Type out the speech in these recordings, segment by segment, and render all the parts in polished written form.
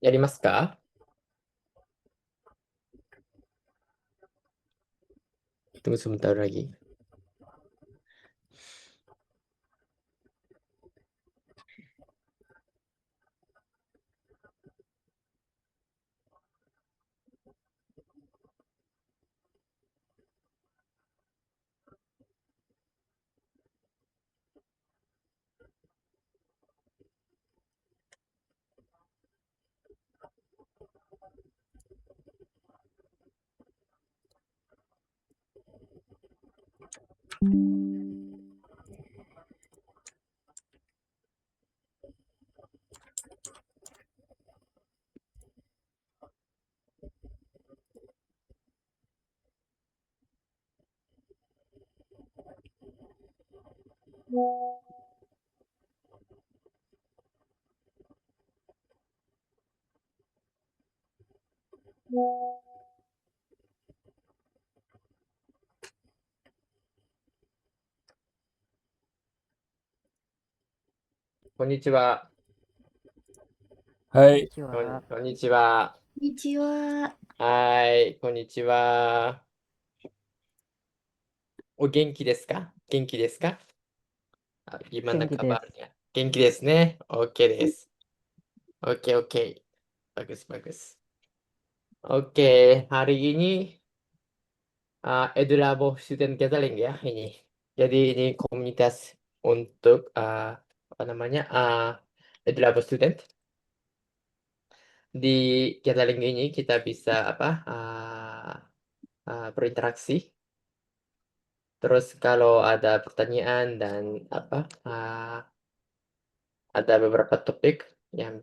やりますか？Tunggu sebentar lagi. Konnichiwa. はい。ちは。こんにちは。こんにちは。はい、こんにちは。お元気ですか？元気ですか？gimana 元気です。 kabarnya? 元気ですね。OK です。Oke, oke. Bagus, bagus. Oke, hari ini Edulabo Student Gathering ya ini. Jadi ini komunitas untuk apa namanya? Edulabo Student. Di gathering ini kita bisa apa? Berinteraksi. Terus kalau ada pertanyaan dan apa? Ada beberapa topik yang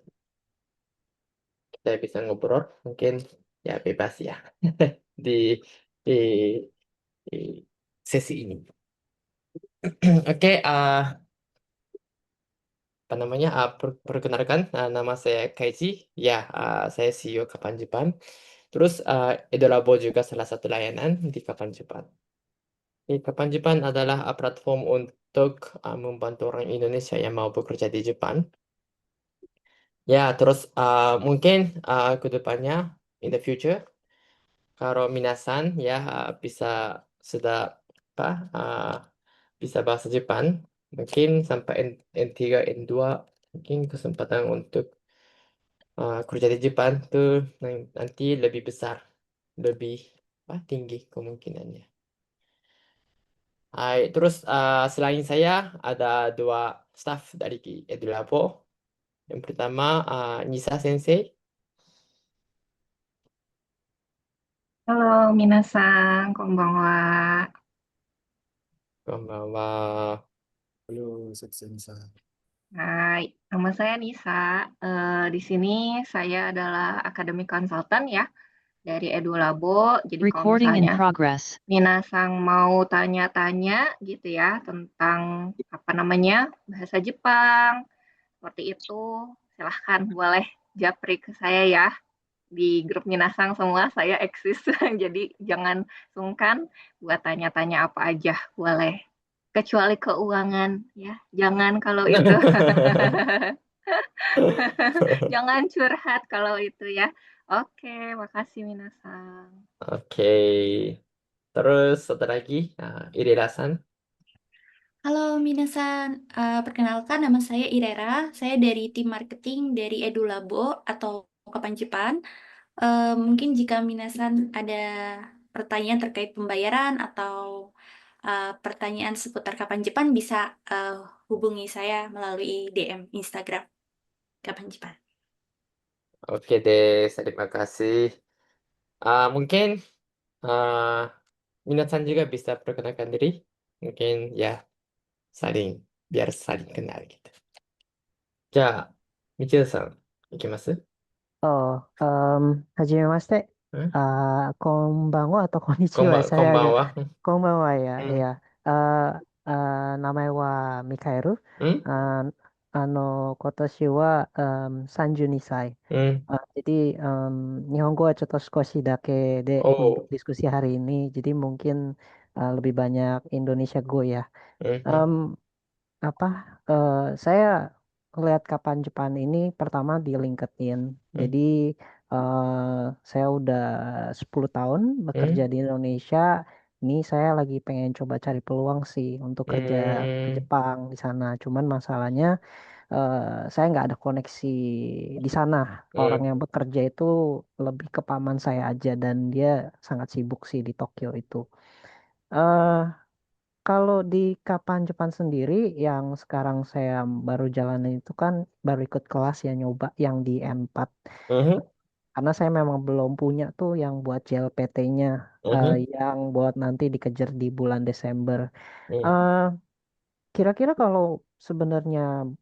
kita bisa ngobrol, mungkin ya bebas ya di di, di sesi ini. Oke, apa namanya? Perkenalkan, nama saya Kaiji. Ya, saya CEO Kapan Jepang. Terus Edolabo juga salah satu layanan di Kapan Jepang. Kapan Jepang adalah platform untuk membantu orang Indonesia yang mau bekerja di Jepang. Ya, terus mungkin ke depannya in the future kalau minasan ya bisa sudah apa bisa bahasa Jepang mungkin sampai N3 N2 mungkin kesempatan untuk kerja di Jepang tuh nanti lebih besar, lebih tinggi kemungkinannya. Hai, terus selain saya ada dua staff dari Edulabo. Yang pertama Nisa Sensei. ハロー、皆さん、こんばんは。Konbanwa. Halo, Nisa. Hai, nama saya Nisa. Di sini saya adalah akademik konsultan ya dari EduLabo. Jadi kalau Recording in misalnya progress. Minasang mau tanya-tanya gitu ya tentang apa namanya bahasa Jepang seperti itu, silahkan boleh japri ke saya ya. Di grup Minasang semua saya eksis, jadi jangan sungkan buat tanya-tanya apa aja boleh. Kecuali keuangan ya, jangan kalau itu. Jangan curhat kalau itu ya. Oke, makasih Minasang. Oke. Terus satu lagi, Irirasan. Halo minasan, perkenalkan nama saya Irera, saya dari tim marketing dari EduLabo atau Kepanjepan. Mungkin jika minasan ada pertanyaan terkait pembayaran atau pertanyaan seputar Kepanjepan bisa hubungi saya melalui DM Instagram Kepanjepan. Oke deh, terima kasih. Mungkin Minasan juga bisa perkenalkan diri. Mungkin ya biar saling kenal gitu. じゃあ、みちるさん、いきます？はじめまして。んこんばんは atau konnichiwa. こん Saya ばん agak は。こんばんはya, うん。ya. Nama wa Mikaelu. うん。今年は、32歳。うん。Jadi Nihongo wa coto skoshi dake de お untuk う。diskusi hari ini. Jadi mungkin lebih banyak Indonesia go ya. うん。うん。Em, apa? Saya ngeliat kapan Jepang ini pertama di LinkedIn. Hmm. Jadi saya udah 10 tahun bekerja Hmm. di Indonesia. Ini saya lagi pengen coba cari peluang sih untuk kerja ke Hmm. Jepang di sana. Cuman masalahnya eh, saya nggak ada koneksi di sana. Orang Hmm. yang bekerja itu lebih ke paman saya aja dan dia sangat sibuk sih di Tokyo itu. eh Kalau di Kapan Jepang sendiri yang sekarang saya baru jalanin itu kan baru ikut kelas ya nyoba yang di N4. Hmm. Karena saya memang belum punya tuh yang buat JLPT-nya Hmm. yang buat nanti dikejar di bulan Desember. Hmm. Eh, Kira-kira kalau sebenarnya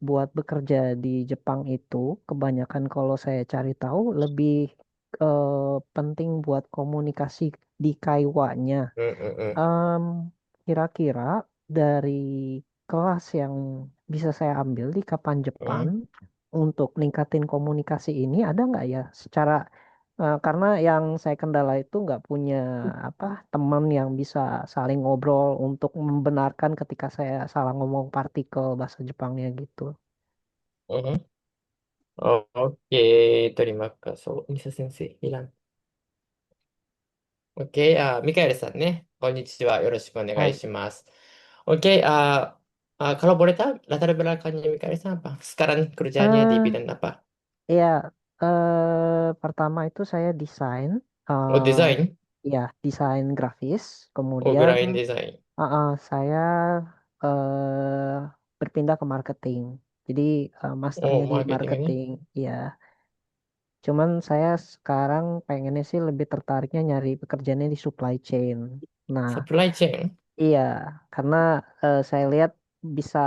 buat bekerja di Jepang itu kebanyakan kalau saya cari tahu lebih penting buat komunikasi di Kaiwanya. Hmm. Hmm. Em, Kira-kira dari kelas yang bisa saya ambil di Kapan Jepang Hmm. untuk ningkatin komunikasi ini ada nggak ya secara karena yang saya kendala itu nggak punya apa teman yang bisa saling ngobrol untuk membenarkan ketika saya salah ngomong partikel bahasa Jepangnya gitu. Hmm. Oke, terima kasih, Misa Sensei. Hilang. Oke, Mikael-san ね。こんにちは。よろしくお願い Hai, します。Oke, kalau boleh tahu latar belakangnya Mikael-san apa? Sekarang kerjanya di eh bidang apa? ya pertama itu saya desain, Oh, eh desain? ya desain grafis, Oh, kemudian graphic design. saya berpindah ke marketing. Jadi Oh, masternya di marketing ini. marketing, ya. Cuman saya sekarang pengennya sih lebih tertariknya nyari pekerjaannya di supply chain. Nah, Supply chain. iya, karena saya lihat bisa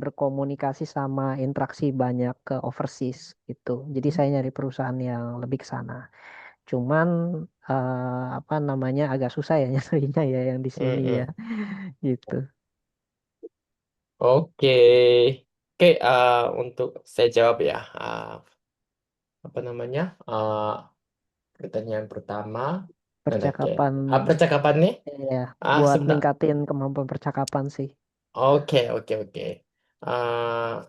berkomunikasi sama interaksi banyak ke overseas gitu. Jadi saya nyari perusahaan yang lebih ke sana. Cuman apa namanya agak susah ya nyarinya ya yang di sini ya, Mm-mm. gitu. Oke. Oke, untuk saya jawab ya. Apa namanya? Pertanyaan pertama. Mana ke? Percakapan Percakapan nih? ya buat Sebentar. ningkatin kemampuan percakapan sih. Oke, oke, oke.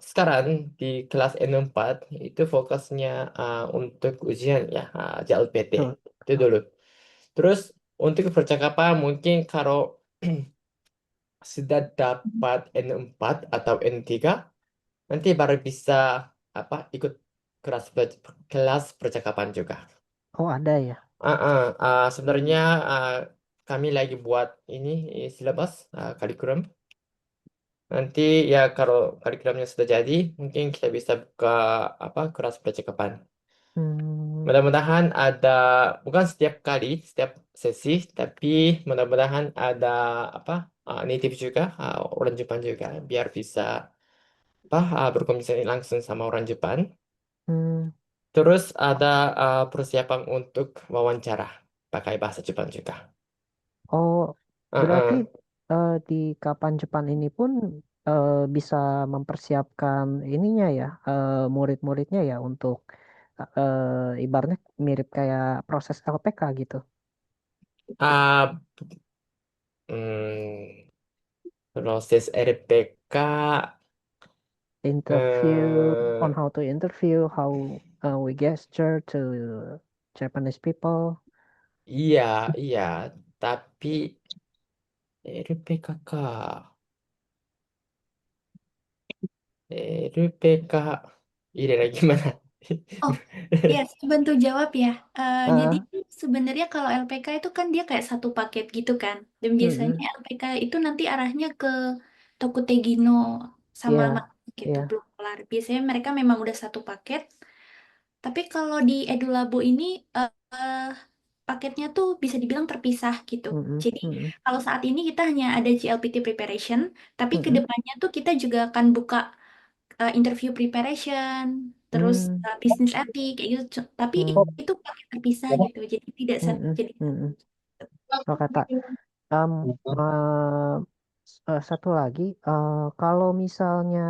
Sekarang di kelas N4 itu fokusnya untuk ujian ya, JLPT. Betul, Itu betul. dulu. Terus untuk percakapan mungkin kalau sudah dapat N4 atau N3, nanti baru bisa ikut kelas percakapan juga. Oh ada ya. Sebenarnya ah, kami lagi buat ini syllabus, kurikulum. Nanti ya kalau kurikulumnya sudah jadi, mungkin kita bisa buka kelas percakapan. Hmm, Mudah-mudahan ada, bukan setiap kali, setiap sesi, tapi mudah-mudahan ada apa native juga, orang Jepang juga, biar bisa berkomunikasi langsung sama orang Jepang. hmm. Terus ada persiapan untuk wawancara pakai bahasa Jepang juga. Oh, berarti Heeh. di Kapan Jepang ini pun bisa mempersiapkan ininya ya, murid-muridnya ya untuk ibaratnya mirip kayak proses LPK gitu. Ah, hmm, proses RPK, Interview on eh, how to interview, how we gesture to Japanese people. iya, iya, tapi RPK kah? RPK, ini lagi gimana? Oh, ya, saya bantu jawab ya. Jadi Ah, sebenarnya kalau LPK itu kan dia kayak satu paket gitu kan. Dan biasanya mm-mm. LPK itu nanti arahnya ke Tokutegino sama Iya, gitu, iya. belum kelar. Biasanya mereka memang udah satu paket. Tapi kalau di EduLabo ini eh, paketnya tuh bisa dibilang terpisah gitu. Mm-mm, Jadi mm-mm, kalau saat ini kita hanya ada GLPT preparation, tapi ke mm-mm, depannya tuh kita juga akan buka interview preparation, terus mm, business ethic kayak gitu. Tapi mm, itu paket terpisah gitu. Jadi tidak mm-mm, jadi mm-mm. Oh, kata Em, satu lagi, kalau misalnya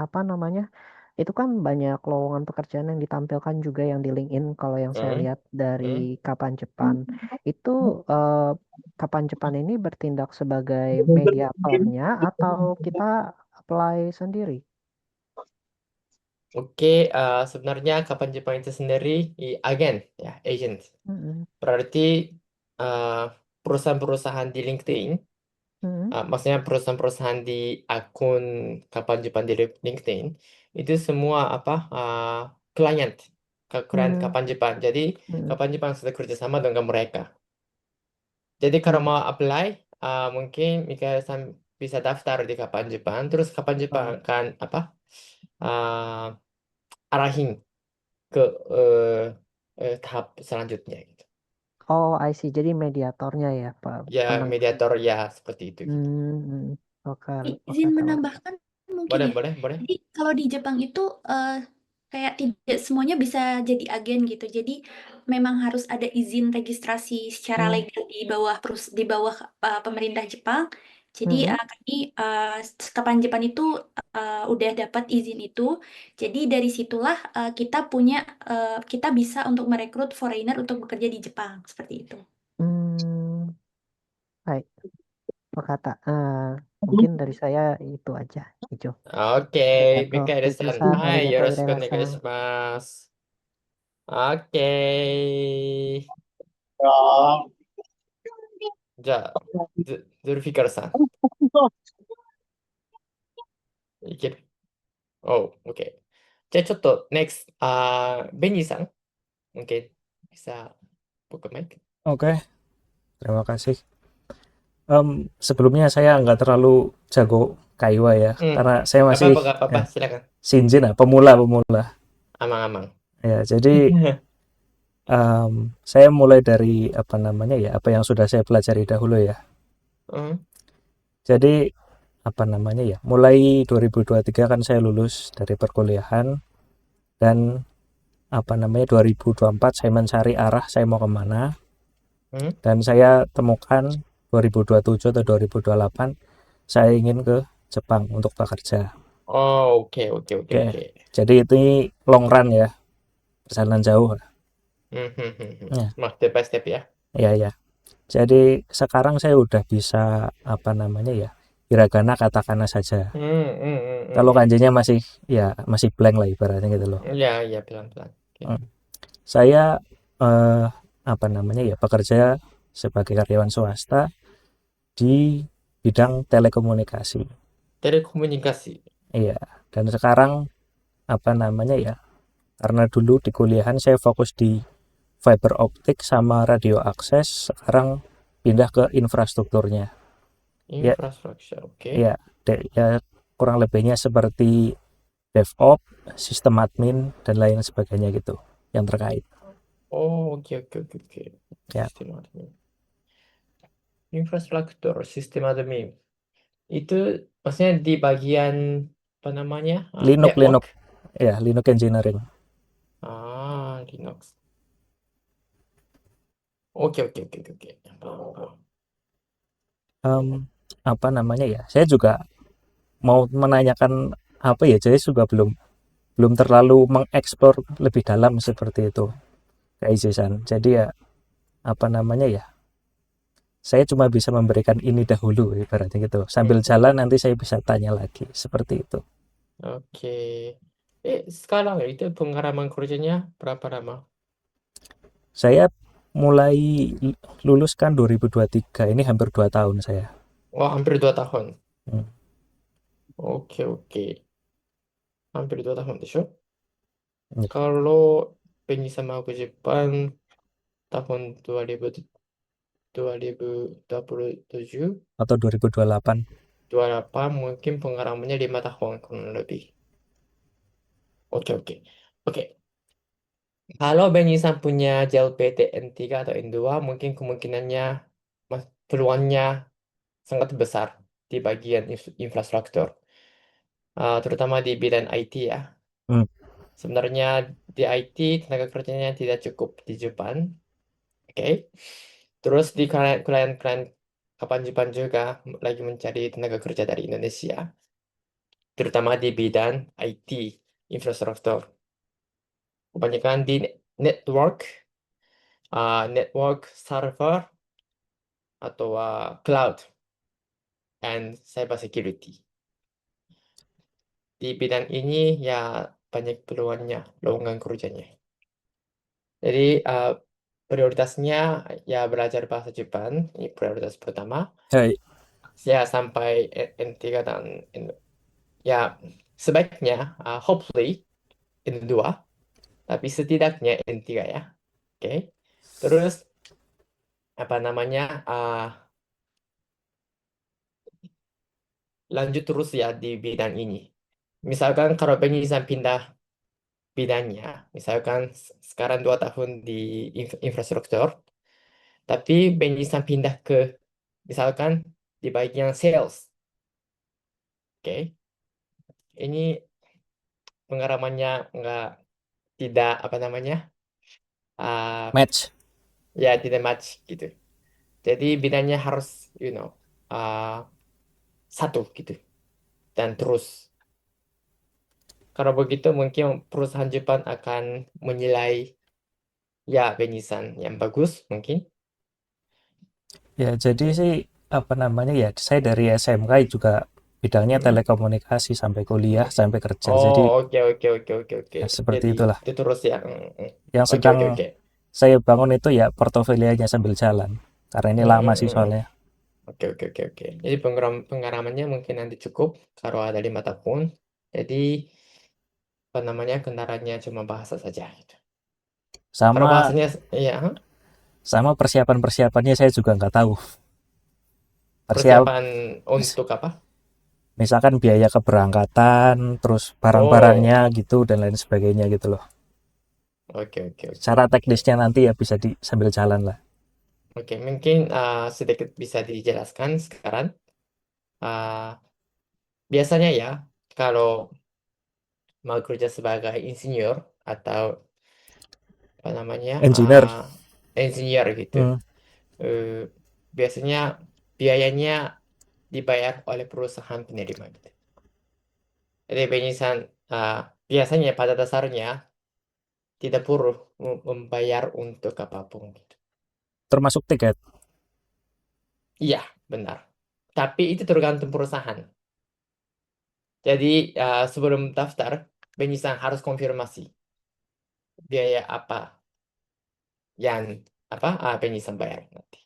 apa namanya, itu kan banyak lowongan pekerjaan yang ditampilkan juga yang di LinkedIn. Kalau yang saya Hmm, lihat dari hmm. Kapan Jepang, itu eh, Kapan Jepang ini bertindak sebagai mediatornya atau kita apply sendiri? Oke, sebenarnya kapan Jepang itu sendiri agen ya, agent. Mm-mm. Berarti perusahaan-perusahaan di LinkedIn, Mm-mm. maksudnya perusahaan-perusahaan di akun kapan Jepang di LinkedIn itu semua klien klien Mm. kapan Jepang. Jadi Mm. kapan Jepang sudah kerjasama dengan mereka. Jadi kalau Mm. mau apply, mungkin Mikael-san bisa daftar di kapan Jepang. Terus kapan Jepang Oh. akan uh, arahin ke tahap selanjutnya gitu. Oh, I see. Jadi mediatornya ya, Pak. Ya mediator ya seperti itu gitu. Oke, Izin tahu. menambahkan mungkin Boleh, ya. boleh. Jadi kalau di Jepang itu kayak tidak semuanya bisa jadi agen gitu. Jadi memang harus ada izin registrasi secara legal di bawah pemerintah Jepang. Jadi kami kapan Jepang itu udah dapat izin itu. Jadi dari situlah kita bisa untuk merekrut foreigner untuk bekerja di Jepang seperti itu. Baik, Pak Kata. Mungkin dari saya itu aja, Ijo. Oke, Arigato Mikael-san. Keiichi-san, Hai, arigato yoroshiku Irena-san. onegaishimasu. Oke. じゃあ、ズルフィカルさん、いける。Oh, oke. Jadi, contoh next, Benny Sang, mungkin bisa buka mic. Oke, terima kasih. Sebelumnya saya nggak terlalu jago Kaiwa ya, karena saya masih Gak apa-apa, silakan. Shinjin pemula. Amang-amang. Ya, jadi saya mulai dari apa yang sudah saya pelajari dahulu ya. Jadi mulai 2023 kan saya lulus dari perkuliahan dan 2024 saya mencari arah saya mau kemana. Dan saya temukan 2027 atau 2028 saya ingin ke Jepang untuk bekerja. Oh, oke. Jadi ini long run ya, perjalanan jauh. Step by step ya. Ya. Jadi sekarang saya udah bisa hiragana katakana saja. Kalau kanjinya masih blank lah ibaratnya gitu loh. Iya, pelan-pelan. Saya bekerja sebagai karyawan swasta di bidang telekomunikasi. Iya, dan sekarang karena dulu di kuliahan saya fokus di fiber optik sama radio akses, sekarang pindah ke infrastrukturnya. Infrastruktur, oke. Ya, kurang lebihnya seperti DevOps, sistem admin dan lain sebagainya gitu yang terkait. Oh, oke. Ya. Sistem admin. Infrastruktur, sistem admin. Itu maksudnya di bagian apa namanya? Linux. Ya, Linux engineering. Linux. Oke. Saya juga mau menanyakan saya juga belum terlalu mengeksplor lebih dalam seperti itu Keiichi-san. Jadi saya cuma bisa memberikan ini dahulu ibaratnya gitu. Sambil jalan nanti saya bisa tanya lagi seperti itu. Oke. Sekarang itu pengalaman kerjanya berapa lama? Saya mulai lulus kan 2023, ini hampir 2 tahun saya. Oh, hampir 2 tahun. Oke. Hampir 2 tahun でしょ? Kalau Benny sama ke Jepang tahun 2027 atau 2028 mungkin pengalamannya 5 tahun kurang lebih. Oke. Kalau Benny-san punya JLPT N3 atau N2, mungkin kemungkinannya peluangnya sangat besar di bagian infrastruktur, terutama di bidang IT ya. Sebenarnya di IT tenaga kerjanya tidak cukup di Jepang. Oke. Terus di klien kapan Jepang juga lagi mencari tenaga kerja dari Indonesia, terutama di bidang IT infrastruktur. Kebanyakan di network server atau cloud and cyber security. Di bidang ini ya banyak peluangnya, lowongan kerjanya. Jadi prioritasnya ya belajar bahasa Jepang, ini prioritas pertama. Hai. Ya sampai N3 dan ya sebaiknya hopefully N2, tapi setidaknya N3 ya. Oke. Terus apa namanya lanjut terus ya di bidang ini. Misalkan kalau pengen pindah bidangnya, misalkan sekarang 2 tahun di infrastruktur, tapi pengen pindah ke misalkan di bagian sales. Oke. Ini pengalamannya tidak apa namanya Match. ya tidak match gitu. Jadi bidangnya harus satu gitu dan terus. Kalau begitu mungkin perusahaan Jepang akan menilai ya benisan yang bagus mungkin. Ya, jadi Oke. sih apa namanya ya, saya dari SMK juga bidangnya Hmm. telekomunikasi sampai kuliah, sampai kerja. Jadi Oh, oke. ya seperti Jadi itulah. itu terus ya. Yang Oke. sedang saya bangun itu ya portofolionya sambil jalan. Karena ini lama sih soalnya. Oke. Jadi pengalamannya mungkin nanti cukup kalau ada 5 tahun. Jadi apa namanya kendaraannya cuma bahasa saja gitu. Kalau Sama bahasanya ya sama persiapan-persiapannya saya juga nggak tahu. persiapan untuk apa? Misalkan biaya keberangkatan, terus Oh, barang-barangnya gitu dan lain sebagainya gitu loh. oke. Secara teknisnya nanti ya bisa sambil jalan lah. Oke, mungkin sedikit bisa dijelaskan sekarang. Biasanya ya, kalau mau kerja sebagai insinyur atau apa namanya Engineer. insinyur gitu, biasanya biayanya dibayar oleh perusahaan penerima gitu. Jadi biasanya pada dasarnya tidak perlu membayar untuk apapun gitu. Termasuk tiket. Iya, benar. Tapi itu tergantung perusahaan. Jadi sebelum daftar, Benisan harus konfirmasi biaya apa yang Benisan bayar nanti.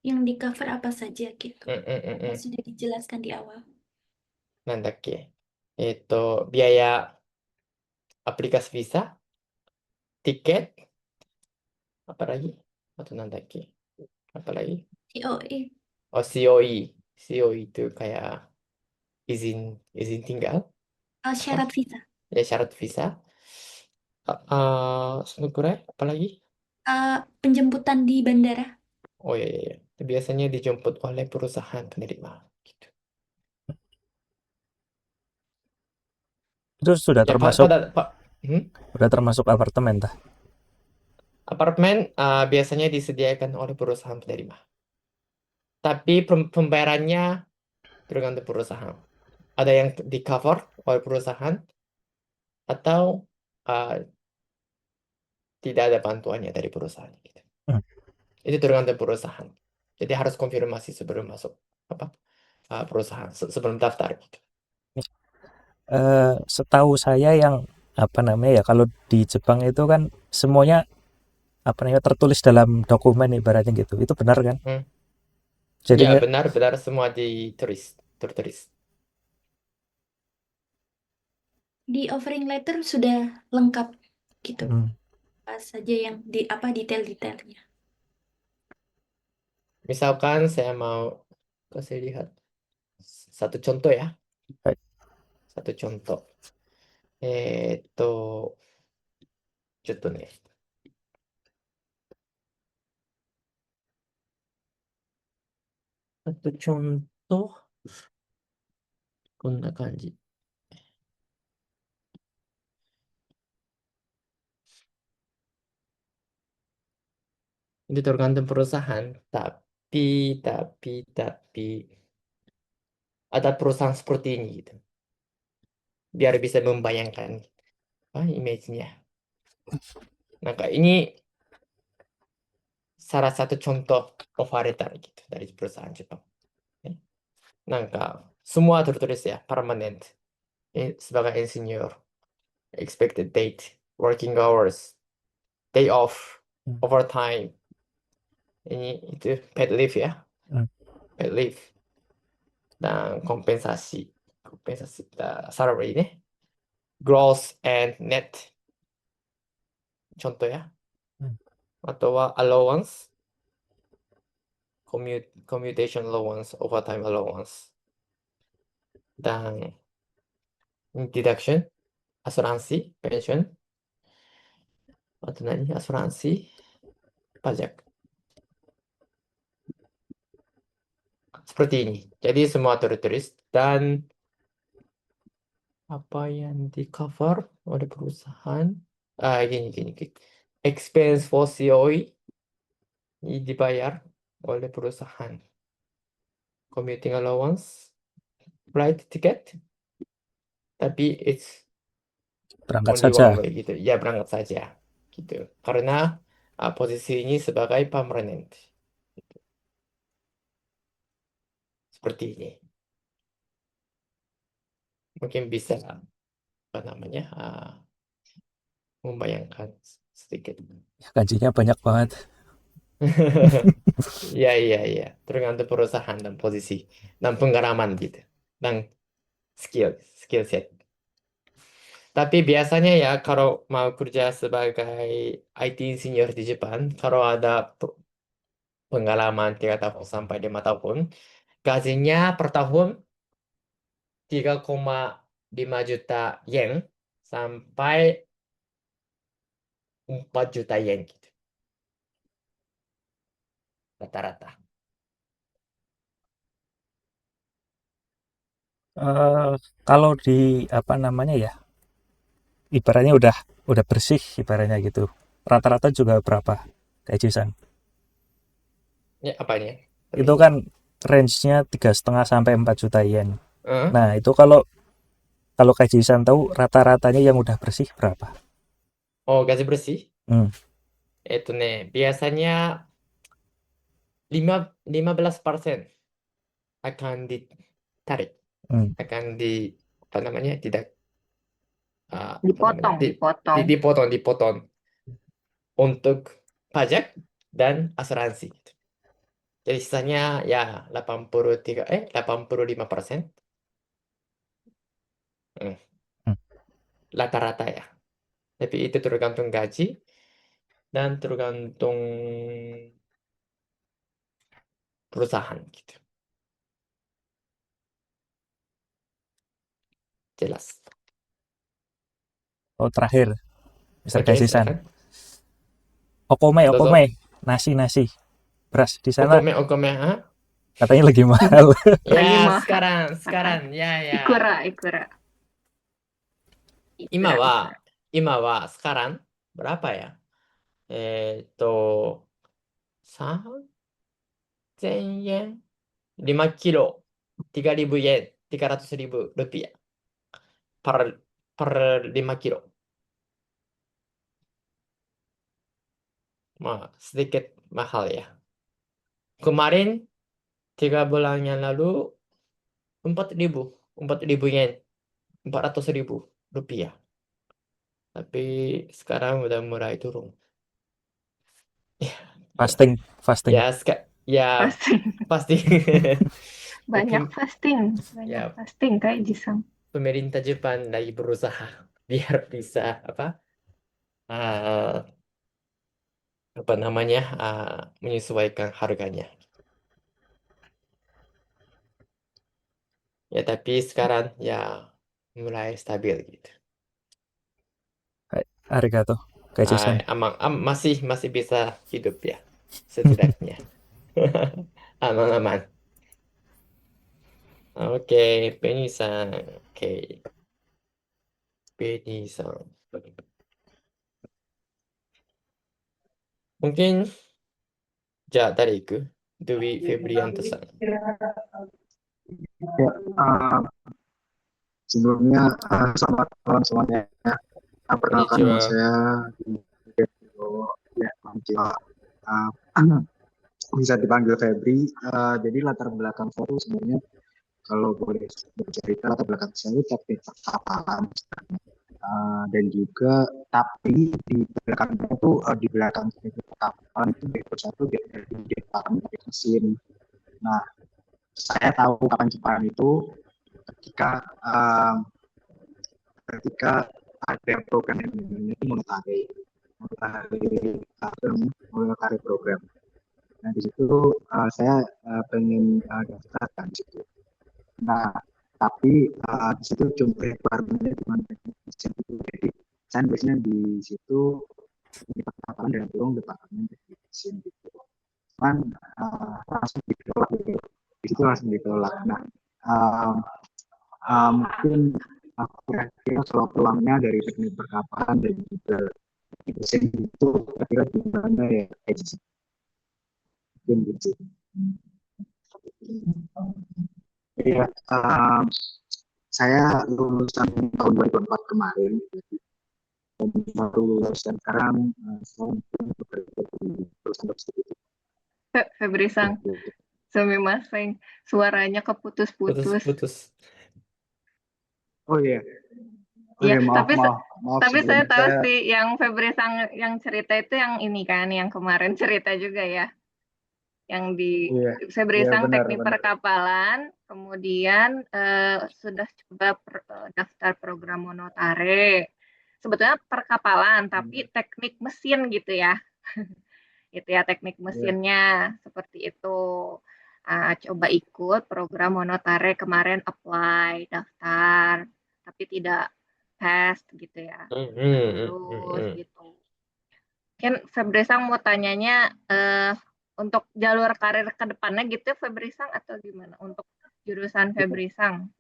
Yang di cover apa saja gitu. Mm. Sudah dijelaskan di awal. Nandake. Biaya aplikasi visa, tiket, apa lagi? Atau nandake? Apa lagi? COE. Oh, COE. COE itu kayak izin tinggal. Syarat visa. Ya, syarat visa. Senukurai, apa lagi? Penjemputan di bandara. Oh iya. Itu biasanya dijemput oleh perusahaan penerima. Gitu. Itu sudah Ya, termasuk hmm? termasuk apartemen tah. Apartemen biasanya disediakan oleh perusahaan penerima. Tapi pembayarannya tergantung perusahaan. Ada yang di cover oleh perusahaan atau tidak ada bantuannya dari perusahaan. Gitu. Itu tergantung perusahaan. Jadi harus konfirmasi sebelum masuk perusahaan, sebelum daftar. Gitu. Setahu saya yang apa namanya ya, kalau di Jepang itu kan semuanya apa namanya tertulis dalam dokumen ibaratnya gitu. Itu benar kan? Jadi Ya, benar semua tertulis. Di offering letter sudah lengkap gitu. Apa saja yang detail-detailnya. Misalkan saya mau kasih lihat satu contoh ya. Baik. Satu contoh. ちょっとね。あとcontohこんな感じ。Itu tergantung perusahaan, tapi ada perusahaan seperti ini gitu. Biar bisa membayangkan image-nya. Ini salah satu contoh offer letter gitu dari perusahaan Jepang. Semua tertulis ya, permanent sebagai insinyur. expected date, working hours, day off, overtime. Ini itu paid leave ya, paid leave. Dan kompensasi salary nih, gross and net. Contoh ya. Atau allowance, commutation allowance, overtime allowance. Dan deduction, asuransi, pension. Atau asuransi, pajak. Seperti ini. Jadi semua tertulis dan apa yang di cover oleh perusahaan. Gini. Expense for COE dibayar oleh perusahaan. Commuting allowance, flight ticket, tapi it's Berangkat only saja. one way gitu. Ya berangkat saja gitu. Karena posisi ini sebagai permanent. Gitu. Seperti ini. Mungkin bisa apa namanya membayangkan sedikit. Gajinya banyak banget. Iya. Tergantung perusahaan dan posisi dan pengalaman gitu dan skill set. Tapi biasanya ya kalau mau kerja sebagai IT engineer di Jepang, kalau ada pengalaman 3 tahun sampai 5 tahun, gajinya per tahun 3,5 juta yen sampai 4 juta yen gitu. Rata-rata. Kalau di apa namanya ya, ibaratnya udah bersih ibaratnya gitu. Rata-rata juga berapa gaji-san? Ya apanya? Itu kan range-nya 3,5 sampai 4 juta yen. Heeh. Nah, itu kalau gaji-san tahu rata-ratanya yang udah bersih berapa? Oh, gaji bersih? Hmm. Biasanya 15% akan ditarik. Akan apa namanya? Tidak dipotong untuk pajak dan asuransi. Jadi sisanya ya 85%. Rata-rata ya. Tapi itu tergantung gaji dan tergantung perusahaan gitu. Jelas. Oh, terakhir. Mr. Oke, Gaji-san. silakan. Okome, Dozo. nasi. Beras di sana Okome, katanya lagi mahal. Lagi Ya, mahal. sekarang, ya. Ikura. Ima wa sekarang berapa ya? 3,000 yen, 5 kilo, 3.000 yen, 300.000 rupiah per 5 kilo. Sedikit mahal ya. Kemarin 3 bulan yang lalu 4.000 yen, 400.000 rupiah. Tapi sekarang udah mulai turun. Fasting. Ya, pasti. Banyak fasting kayak Jisang. Pemerintah Jepang lagi berusaha biar bisa menyesuaikan harganya. Ya, tapi sekarang ya mulai stabil gitu. Arigato, Gaji-san. Masih bisa hidup ya, setidaknya. Aman. Oke, Benny-san. Oke. Benny-san. Mungkin dari Dwi Febrianto-san. Ya, sebelumnya selamat malam semuanya. Perkenalkan nama saya bisa dipanggil Febri. Jadi latar belakang saya itu sebenarnya kalau boleh bercerita latar belakang saya itu teknik apaan? Dan juga tapi di belakangnya itu di belakang kapal itu satu dari departemen mesin. Nah, saya tahu kapal Jepang itu ketika ketika ada program yang namanya monetary program. Nah, di situ saya pengen daftarkan di situ. Nah, tapi di situ cuma requirement-nya cuma teknik mesin gitu. Jadi saya biasanya di situ di perkapalan dan kurung departemen teknik mesin gitu. Cuman langsung ditolak gitu. Di situ langsung ditolak. Nah, mungkin kira-kira soal peluangnya dari teknik perkapalan dan juga teknik mesin itu kira-kira gimana ya? Mungkin gitu. Iya, saya lulusan tahun 2004 kemarin, dan baru lulus dan sekarang saya bekerja di perusahaan logistik itu. Febri Sang, sumimasen, suaranya keputus-putus. Putus-putus. Oh iya, Iya, maaf tapi saya tahu sebelumnya. sih yang Febri Sang yang cerita itu yang ini kan, yang kemarin cerita juga ya. Yang di Febri Iya, Sang benar, teknik benar. perkapalan, kemudian sudah coba daftar program monotare. Sebetulnya perkapalan, tapi teknik mesin gitu ya. Gitu ya, teknik mesinnya seperti itu. Coba ikut program monotare kemarin, apply, daftar, tapi tidak pass gitu ya. Lulus gitu. Mungkin Febri Sang mau tanyanya untuk jalur karir ke depannya gitu ya, Febri Sang, atau gimana untuk jurusan Febri Sang?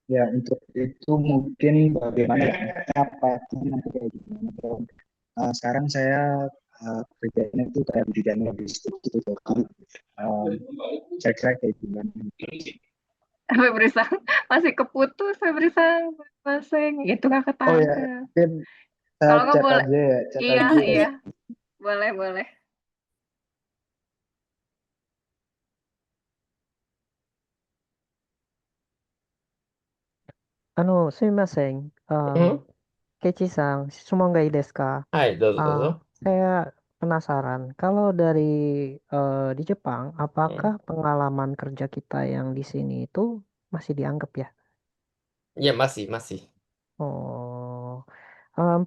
Ya, untuk itu mungkin bagaimana ya, apa nanti kayak gimana. Sekarang saya kerjanya itu kayak bidang logistik gitu, jadi kira-kira kayak gimana. Febri Sang masih keputus, Febri Sang masing gitu nggak Oh ya, ketangkep. mungkin Kalau nggak chat boleh, aja ya, chat iya aja. iya, boleh. Sumimasen. Keiichi-san, sumongai desu ka? Hai, dozo, Ah, dozo. saya penasaran, kalau dari di Jepang, apakah pengalaman kerja kita yang di sini itu masih dianggap ya? Ya, masih. Oh,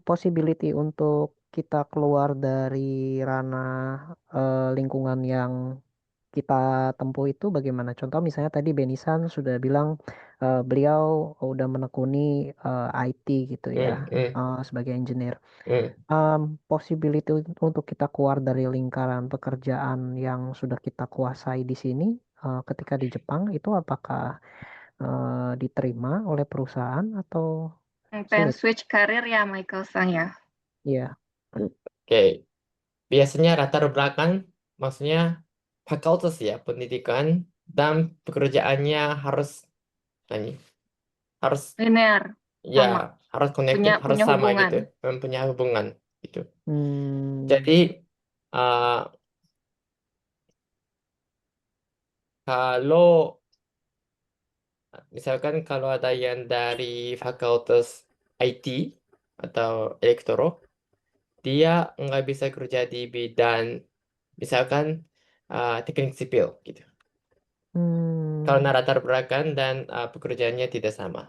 possibility untuk kita keluar dari ranah lingkungan yang kita tempuh itu bagaimana? Contoh misalnya tadi Benisan sudah bilang beliau udah menekuni IT gitu ya, sebagai engineer. Possibility untuk kita keluar dari lingkaran pekerjaan yang sudah kita kuasai di sini ketika di Jepang itu apakah diterima oleh perusahaan atau Pengen sulit? switch karir ya, Michael Sang ya. Iya. Oke, biasanya latar belakang, maksudnya fakultas ya, pendidikan dan pekerjaannya harus harus Linear ya sama harus connected, harus punya sama hubungan. gitu, punya hubungan gitu. Hmm, Jadi kalau misalkan kalau ada yang dari fakultas IT atau elektro, dia nggak bisa kerja di bidang misalkan teknik sipil gitu. Karena hmm, latar belakang dan pekerjaannya tidak sama,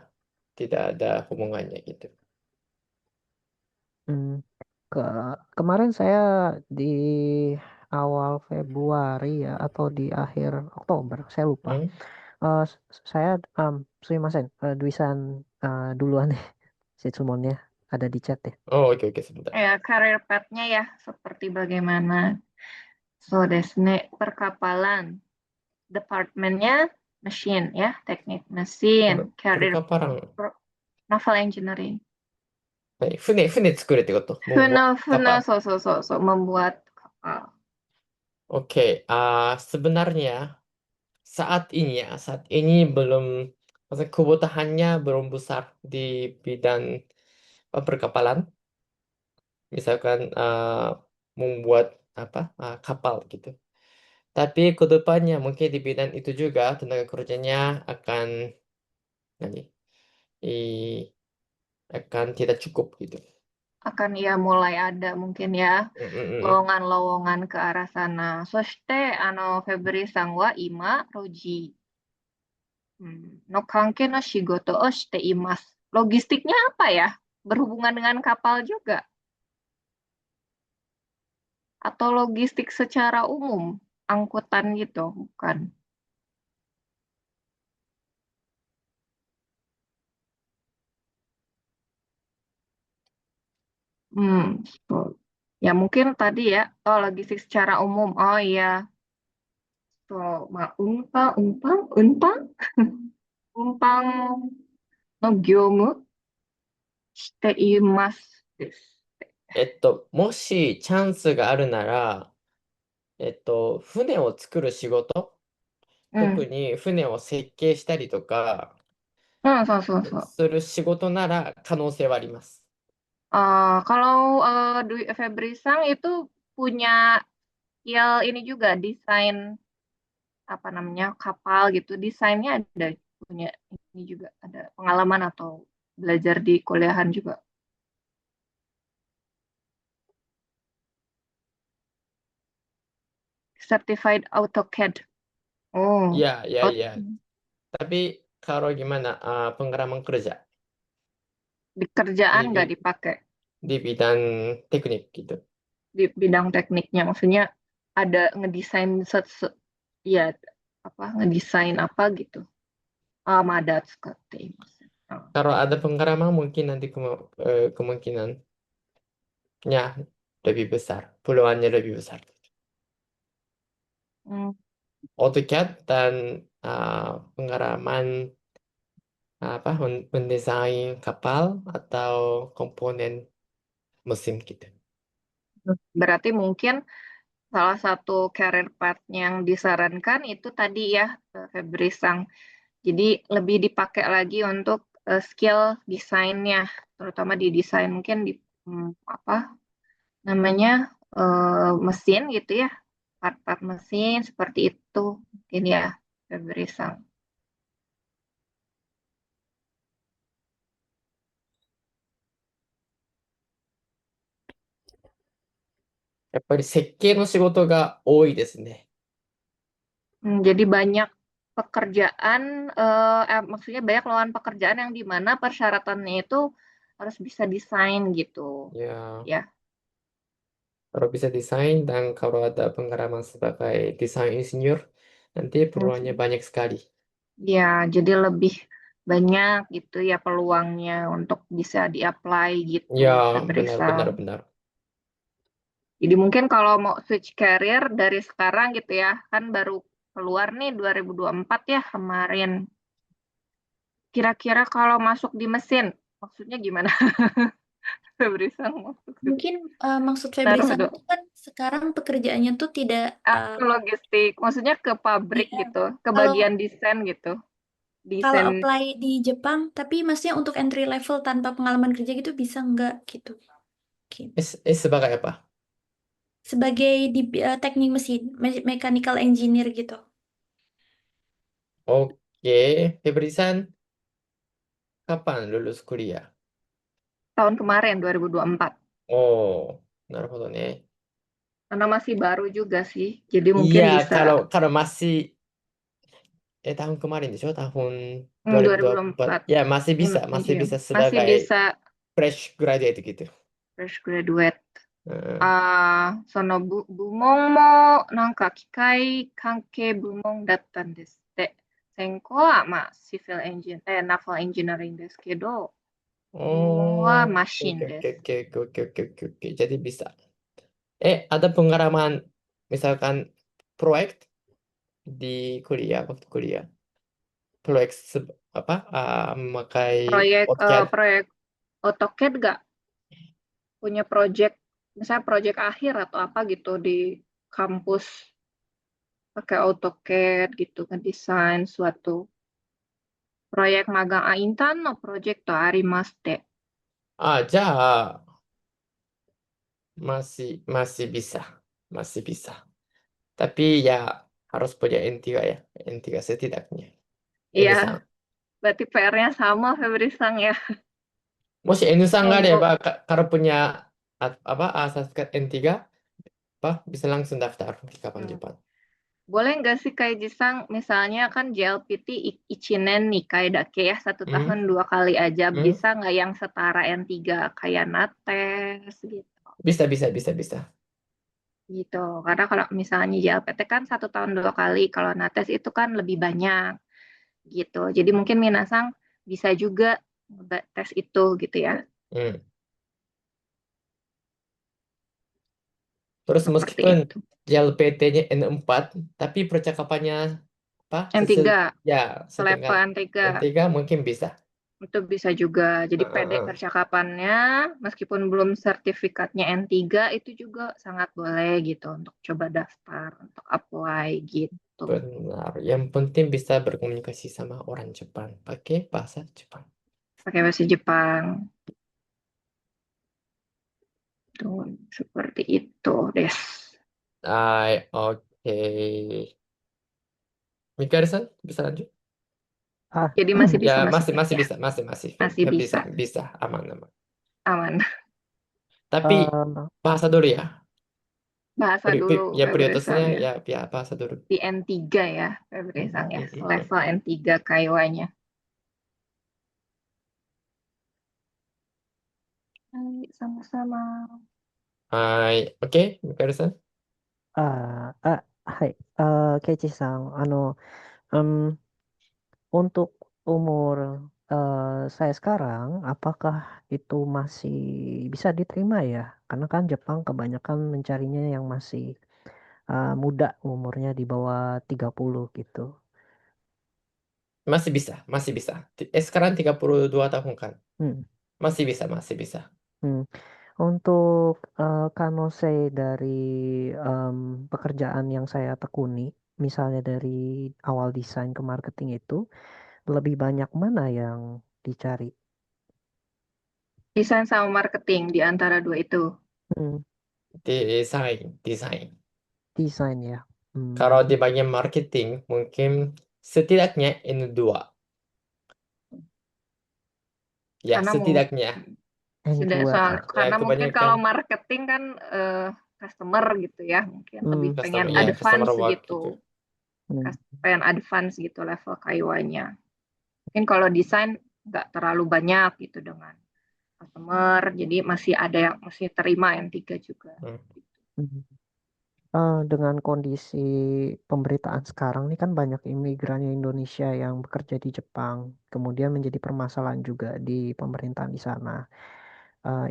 tidak ada hubungannya gitu. hmm. Kemarin saya di awal Februari ya atau di akhir Oktober, saya lupa. Saya sumimasen, Duisan duluan deh. Setsumonnya ada di chat ya. Oh, oke, sebentar. Ya, career path-nya ya seperti bagaimana. So, desne perkapalan. Departemennya mesin ya, teknik mesin, career Perkapalan. naval engineering. 船作るってこと membuat kapal. So, membuat kapal. Oke, sebenarnya saat ini belum, maksudnya kebutuhannya belum besar di bidang perkapalan, misalkan membuat kapal gitu. Tapi ke depannya mungkin di bidang itu juga tenaga kerjanya akan akan tidak cukup gitu. Akan ya mulai ada mungkin ya lowongan-lowongan ke arah sana. そして、フェブリさんは今、ロジの関係の仕事をしています。Logistiknya apa ya? Berhubungan dengan kapal juga? Atau logistik secara umum? Angkutan gitu? Bukan. So, ya mungkin tadi ya, logistik secara umum. Oh iya, so, umpang no gyomu shite imasu desu. もしチャンスがあるなら、船を作る仕事、特に船を設計したりとかそう。する仕事なら可能性はあります。Kalau Dwi Febri Sang itu punya skill ini juga desain apa namanya kapal gitu, desainnya ada, punya ini juga ada pengalaman atau belajar di kuliahan juga. Certified AutoCAD. Oh, Iya. Tapi kalau gimana pengalaman kerja di kerjaan nggak di dipakai bidang teknik gitu. di bidang tekniknya, maksudnya ada ngedesain ya apa ngedesain apa gitu. Madat seperti. Kalau ada pengalaman mungkin nanti kemungkinannya lebih besar, peluangnya lebih besar. AutoCAD dan pengalaman mendesain kapal atau komponen mesin gitu. Berarti mungkin salah satu career path yang disarankan itu tadi ya, Febri Sang. Jadi lebih dipakai lagi untuk skill desainnya, terutama di desain mungkin di apa namanya mesin gitu ya, part-part mesin seperti itu mungkin ya, Febri Sang. やっぱり設計の仕事が多いですね。Jadi banyak pekerjaan, maksudnya banyak lowongan pekerjaan yang dimana persyaratannya itu harus bisa desain gitu. Ya, Ya. kalau bisa desain dan kalau ada pengalaman sebagai desain insinyur, nanti peluangnya banyak sekali. Ya, jadi lebih banyak gitu ya peluangnya untuk bisa di-apply gitu, Ya, Febrisa. benar. Jadi mungkin kalau mau switch career dari sekarang gitu ya, kan baru keluar nih 2024 ya kemarin. Kira-kira kalau masuk di mesin, maksudnya gimana? Febrisa masuk di Mungkin maksud Febri Taruh Sang dong. itu kan sekarang pekerjaannya tuh tidak Logistik, maksudnya ke pabrik iya. gitu, ke Kalau bagian desain gitu. kalau Desain. apply di Jepang, tapi maksudnya untuk entry level tanpa pengalaman kerja gitu bisa nggak gitu? Gitu. Sebagai apa? Sebagai di teknik mesin, mechanical engineer gitu. Oke, Febri-san, kapan lulus kuliah? Tahun kemarin 2024. Oh, なるほどね。 Karena masih baru juga sih, jadi mungkin Iya, bisa kalau masih tahun kemarin deしょ? Tahun 2024. 2024. Ya, masih bisa Masih sebagai bisa fresh graduate gitu. fresh graduate. うん、その部門もなんか機械関係部門だったんですって。専攻はまあシビルエンジン、ナファエンジニアリングですけど、部門はマシンです。Oke. Jadi bisa. Ada pengalaman misalkan proyek di kuliah, waktu kuliah. Proyek memakai AutoCAD. Proyek AutoCAD nggak punya project, misalnya project akhir atau apa gitu di kampus pakai AutoCAD gitu ngedesain suatu proyek magang Intan no project to arimaste. じゃあ、masih bisa. Masih bisa. Tapi ya harus punya N3 ya. N3 setidaknya. Iya, Ini sang. berarti PR-nya sama Febri Sang ya. Moshi Nさんがあれ Monggo. ば、kalau punya sertifikat N3, bisa langsung daftar di kapal Hmm. Jepang. Boleh nggak sih kayak Jisang, misalnya kan JLPT Ichinen Nikai Dake ya, 1 tahun 2 kali aja. Bisa nggak yang setara N3 kayak NATES gitu? Bisa. Gitu. Karena kalau misalnya JLPT kan 1 tahun 2 kali, kalau NATES itu kan lebih banyak gitu. Jadi mungkin Minasang bisa juga tes itu gitu ya. Terus Seperti meskipun itu. JLPT-nya N4, tapi percakapannya N3, ya level setingkat N3 N3 mungkin bisa. itu bisa juga. Jadi pendek percakapannya, meskipun belum sertifikatnya N3 itu juga sangat boleh gitu untuk coba daftar, untuk apply gitu. Benar. Yang penting bisa berkomunikasi sama orang Jepang pakai bahasa Jepang. Pakai bahasa Jepang. Tuh, seperti itu, Des. Oke. Mikael-san, bisa lanjut? Jadi masih bisa Ya, masuk masih ya? bisa. Masih. Masih Ya, bisa. bisa. Aman. Aman. Tapi bahasa dulu ya. Bahasa dulu, Ya, Febresang prioritasnya ya. ya bahasa dulu. Di N3 ya, Febresang ya. Level N3 Kaiwanya. Hai, sama-sama. Oke, Mikael-san. はい。ケイチさん、untuk umur saya sekarang, apakah itu masih bisa diterima ya? Karena kan Jepang kebanyakan mencarinya yang masih muda, umurnya di bawah 30 gitu. Masih bisa. Sekarang 32 tahun kan? Hmm. Masih bisa. Hmm. Untuk kanose dari pekerjaan yang saya tekuni, misalnya dari awal desain ke marketing itu, lebih banyak mana yang dicari? Desain sama marketing di antara dua itu. Desain. Desain ya. Kalau di bagian marketing, mungkin setidaknya N2. Ya, Karena setidaknya. sudah N2. soal Ya, karena mungkin kebanyakan kalau marketing kan customer gitu ya, mungkin lebih pengen customer advance work gitu. gitu. Pengen advance gitu level kaiwanya. Mungkin kalau desain nggak terlalu banyak gitu dengan customer, jadi masih ada yang masih terima yang 3 juga. Dengan kondisi pemberitaan sekarang ini kan banyak imigran Indonesia yang bekerja di Jepang, kemudian menjadi permasalahan juga di pemerintahan di sana.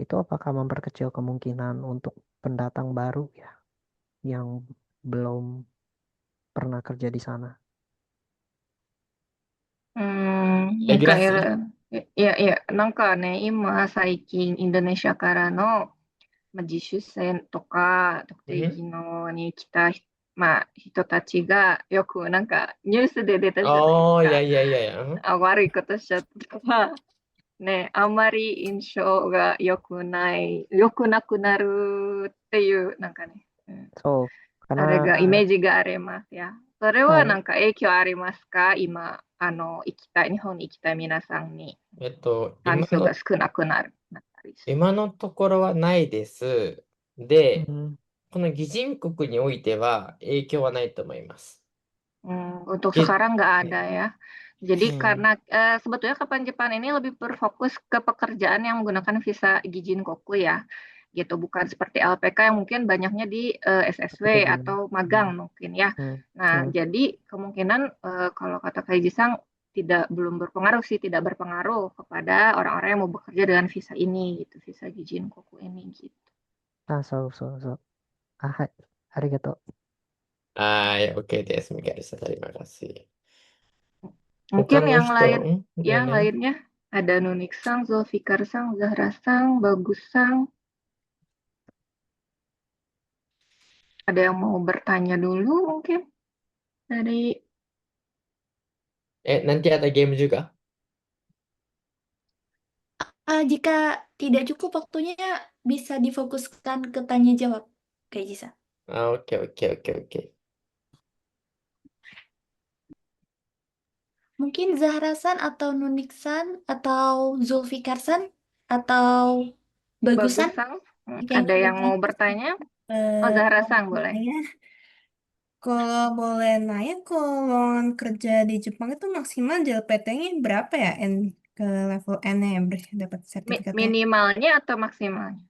Itu apakah memperkecil kemungkinan untuk pendatang baru ya, yang belum pernah kerja di sana? なんかなんかね、今最近インドネシアからの、自主戦とか特定技能に来た人たちがよくなんかニュースで出たじゃないですか。悪いことしちゃったとか、ね、あんまり印象が良くなくなるっていうなんかね、そう、あれがイメージがありますや。それはなんか影響ありますか？今、日本に行きたい皆さんに環境が少なくなる。今のところはないです。で、この擬人国においては影響はないと思います。Untuk sekarang nggak ada ya. Jadi karena sebetulnya Kapan Jepang ini lebih berfokus ke pekerjaan yang menggunakan visa Gijin Koku ya. Gitu, bukan seperti LPK yang mungkin banyaknya di SSW atau magang mungkin ya. Nah, jadi kemungkinan kalau kata Kaiji-san belum berpengaruh sih, tidak berpengaruh kepada orang-orang yang mau bekerja dengan visa ini gitu, visa Gijin Koku ini gitu.そう。はい。ありがとう。Oke deh, terima kasih. Mungkin yang yang lainnya ada Nunik Sang, Zulfikar Sang, Zahra Sang, Bagus Sang. Ada yang mau bertanya dulu mungkin dari nanti ada game juga. Jika tidak cukup waktunya bisa difokuskan ke tanya jawab, kayak Jisa. Oke. Mungkin Zahra-san atau Nunik-san atau Zulfikar-san atau bagusan? Bagusan, Jika ada ingin yang mau bertanya? Oh, Zahra Kalau Sang boleh. saya, kalau boleh nanya, kalau lowongan kerja di Jepang itu maksimal JLPT-nya berapa ya? Ke level N-nya ya, dapat sertifikatnya. Minimalnya atau maksimalnya?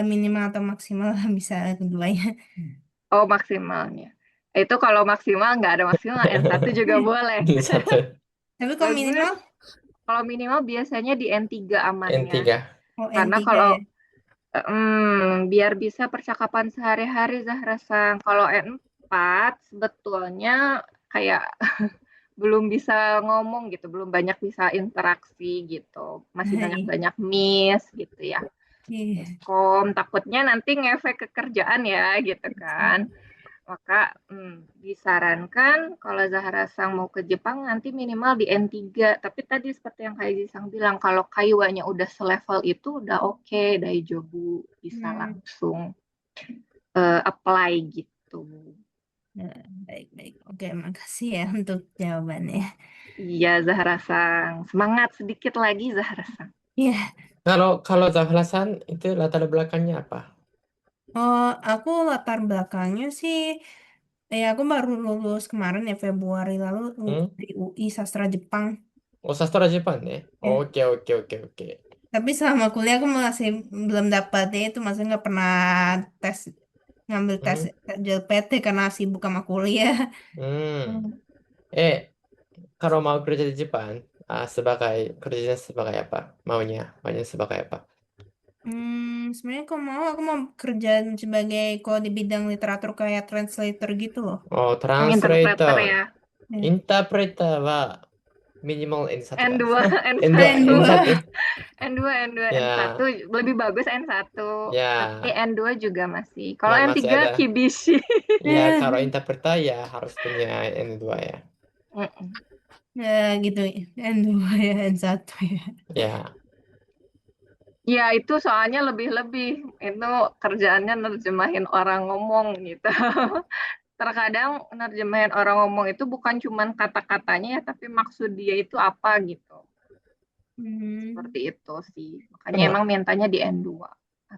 Minimal atau maksimal bisa keduanya. Oh, maksimalnya. Itu kalau maksimal nggak ada maksimal, N1 juga boleh. Satu. Tapi kalau Bagus. minimal, Kalau minimal biasanya di N3 amannya. N3. oh Karena N3 kalau ya. biar bisa percakapan sehari-hari Zahra Sang. Kalau N4 sebetulnya kayak belum bisa ngomong gitu, belum banyak bisa interaksi gitu. Masih Iya. banyak-banyak miss gitu ya. Iya. Miskom, takutnya nanti ngefek ke kerjaan ya gitu kan. Maka disarankan kalau Zahra Sang mau ke Jepang nanti minimal di N3. Tapi tadi seperti yang Kak Izzy Sang bilang, kalau Kaiwanya udah selevel itu udah oke, Daijobu bisa langsung apply gitu. Baik-baik. Oke, makasih ya untuk jawabannya. Iya Zahra Sang, semangat sedikit lagi Zahra Sang. Iya. Kalau Zahra Sang itu latar belakangnya apa? Oh, aku latar belakangnya sih, aku baru lulus kemarin ya Februari lalu di UI Sastra Jepang. Oh, sastra Jepang ya? Ya. Oke. Tapi selama kuliah aku masih belum dapatnya itu, maksudnya nggak pernah tes ngambil tes JLPT karena sibuk sama kuliah. Kalau mau kerja di Jepang, kerjanya sebagai apa? Maunya sebagai apa? Sebenarnya aku mau kerja sebagai kalau di bidang literatur kayak translator gitu loh. Oh, Interpreter translator. ya. Interpreter wa minimal N1 kan? N2, N2, N1. N1 lebih bagus N1. Ya. Tapi N2 juga masih. Kalau Masih N3 ada. kibishi. Ya, kalau interpreter ya harus punya N2 ya. Ya gitu, N2 ya, N1 ya. Ya. Ya itu soalnya lebih-lebih. Itu kerjaannya nerjemahin orang ngomong gitu. Terkadang nerjemahin orang ngomong itu bukan cuman kata-katanya ya, tapi maksud dia itu apa gitu. Seperti itu sih. Makanya emang mintanya di N2.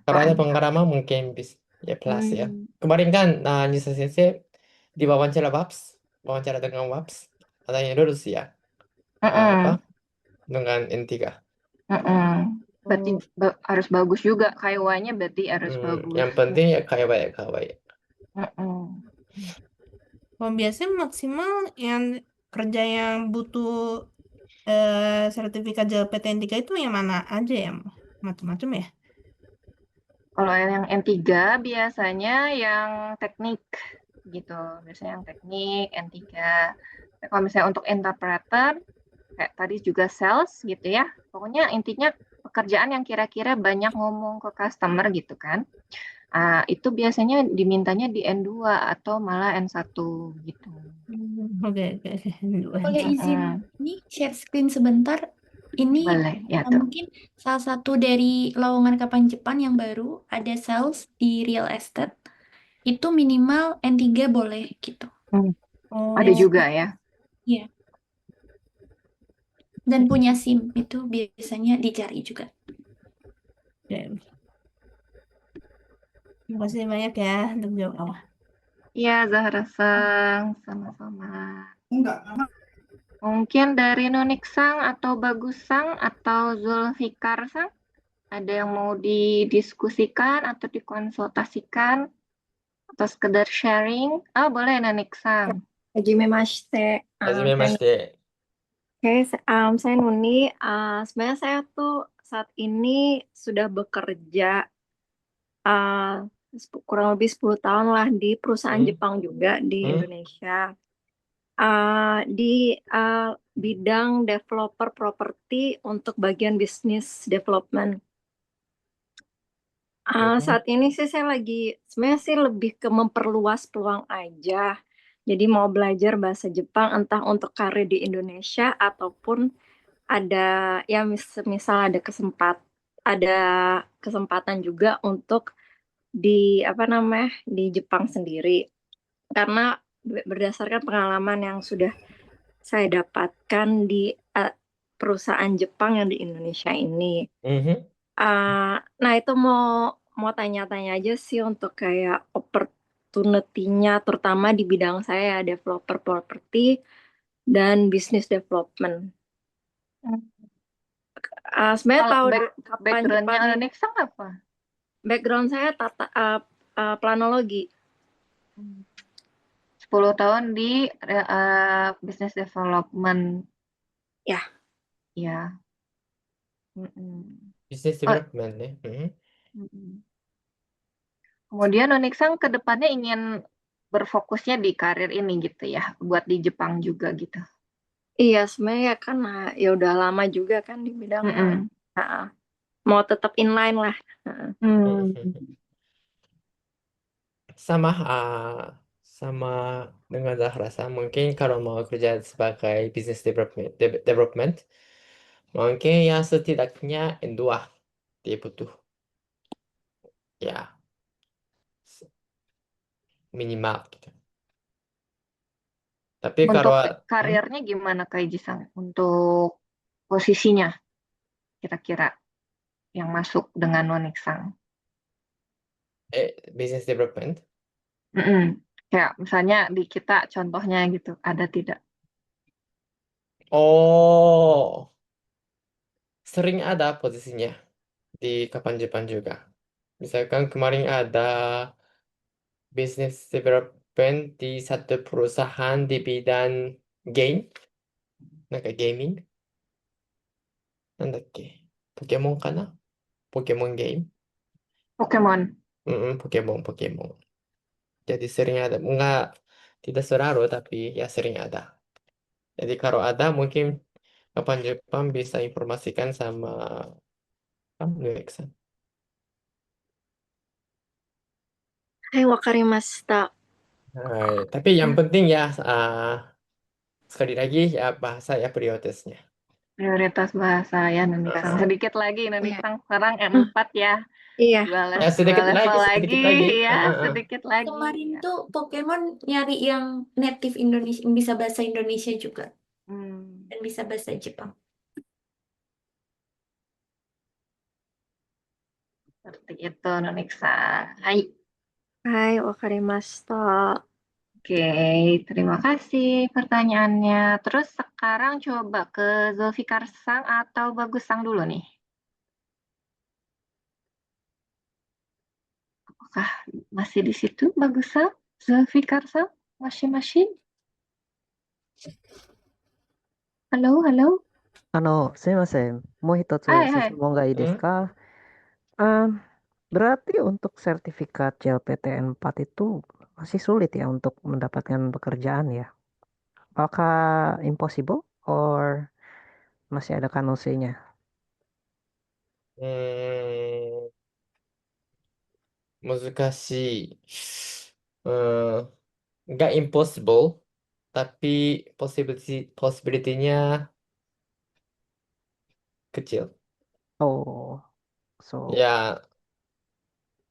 Kalau ada N1. pengalaman mungkin bisa ya plus ya. Kemarin kan Nisa Sensei diwawancara dengan WAPS, ada yang lulus ya. Apa? Dengan N3. Berarti harus bagus juga kaiwanya, berarti harus bagus. Yang penting ya kaiwa. Kalau biasanya maksimal yang kerja yang butuh sertifikat JLPT N3 itu yang mana aja ya? Macam-macam ya? Kalau yang N3 biasanya yang teknik gitu. Biasanya yang teknik N3. Tapi kalau misalnya untuk interpreter kayak tadi juga sales gitu ya. Pokoknya intinya pekerjaan yang kira-kira banyak ngomong ke customer gitu kan. Itu biasanya dimintanya di N2 atau malah N1 gitu. Oke. Boleh izin ini share screen sebentar. Ini Boleh, ya tuh. mungkin salah satu dari lowongan kapan Jepang yang baru ada sales di real estate. Itu minimal N3 boleh gitu. Ada juga ya. Iya. Dan punya SIM itu biasanya dicari juga. Terima kasih banyak ya untuk jawab. Iya, Zahra Sang, sama-sama. Mungkin dari Nunik Sang atau Bagus Sang atau Zulfikar Sang, ada yang mau didiskusikan atau dikonsultasikan atau sekedar sharing? Boleh Nunik Sang. Hajimemashite. Oke, saya Nuni. Sebenarnya saya tuh saat ini sudah bekerja kurang lebih 10 tahun lah di perusahaan Jepang juga di Indonesia. Di bidang developer properti untuk bagian bisnis development. Saat ini sih saya sebenarnya sih lebih ke memperluas peluang aja. Jadi mau belajar bahasa Jepang entah untuk karir di Indonesia ataupun ada ya misal ada kesempatan juga untuk di Jepang sendiri. Karena berdasarkan pengalaman yang sudah saya dapatkan di perusahaan Jepang yang di Indonesia ini. Mhm. Nah itu mau tanya-tanya aja sih untuk kayak opportunity-nya, terutama di bidang saya developer property dan business development. Sebenarnya Kalau tahu kapan background-nya Jepang Onyxang apa? background saya planologi. 10 tahun di business development. Ya. Ya. Mm-mm. Business Oh, development ya. Mhm. mm-mm. Kemudian Onyxang ke depannya ingin berfokusnya di karir ini gitu ya, buat di Jepang juga gitu. Iya, sebenarnya kan ya udah lama juga kan di bidangnya. Mm-mm. Nah, mau tetap inline lah. Hmm. Sama sama dengan rasa mungkin kalau mau kerja sebagai business development mungkin ya setidaknya N2 dia butuh ya minimal gitu. Tapi Untuk kalau karirnya gimana Kak Jisang? Untuk posisinya kira-kira yang masuk dengan Onyxang? business development Mm-mm. Kayak misalnya di kita contohnya gitu, ada tidak? oh sering ada posisinya di kapan Jepang juga. Misalkan kemarin ada business development di satu perusahaan di bidang game, gaming, ポケモンかなポケモンゲーム Pokemon. Pokemon. Jadi sering ada, enggak tidak selalu tapi ya sering ada. Jadi kalau ada mungkin kapan Jepang bisa informasikan sama kamu Alexa. Hai, wakarimashita. Tapi yang penting ya sekali lagi ya bahasa ya prioritasnya. Prioritas bahasa ya Nunixang. Bahasa. Sedikit lagi Iya. Nunixang sekarang N4 ya. Iya. Ya sedikit Dua level sedikit lagi lagi. ya, sedikit lagi. Kemarin Ya. tuh Pokemon nyari yang native Indonesia, bisa bahasa Indonesia juga, dan bisa bahasa Jepang. Seperti itu Nunixang. Hai. Hai, wakarimashita. Oke, terima kasih pertanyaannya. Terus sekarang coba ke Zulfikar Sang atau Bagus Sang dulu nih. Apakah masih di situ Bagus Sang? Zulfikar Sang? Masih? Halo, halo. すいません。もう一つ Hai, 質 hai. 問がいいですか？Berarti untuk sertifikat JLPTN 4 itu masih sulit ya untuk mendapatkan pekerjaan ya? Apakah impossible or masih ada kanosenya? Hmm, 難しい。nggak impossible, tapi possibility-nya kecil. Oh, so Ya,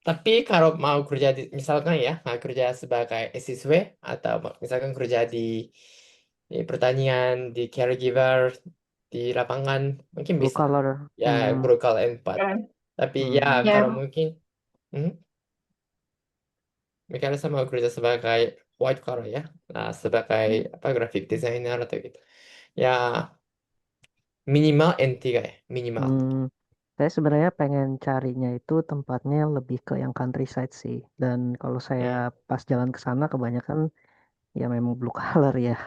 tapi kalau mau kerja misalkan ya, mau kerja sebagai SSW atau misalkan kerja di pertanian, di caregiver, di lapangan, mungkin blue bisa. collar. Ya, blue collar N4. Tapi ya, Ya. kalau mungkin, misalnya saya mau kerja sebagai white collar ya, nah, sebagai graphic designer atau gitu. Ya, minimal N3 ya, minimal. Saya sebenarnya pengen carinya itu tempatnya lebih ke yang countryside sih. Dan kalau saya pas jalan ke sana kebanyakan ya memang blue collar ya.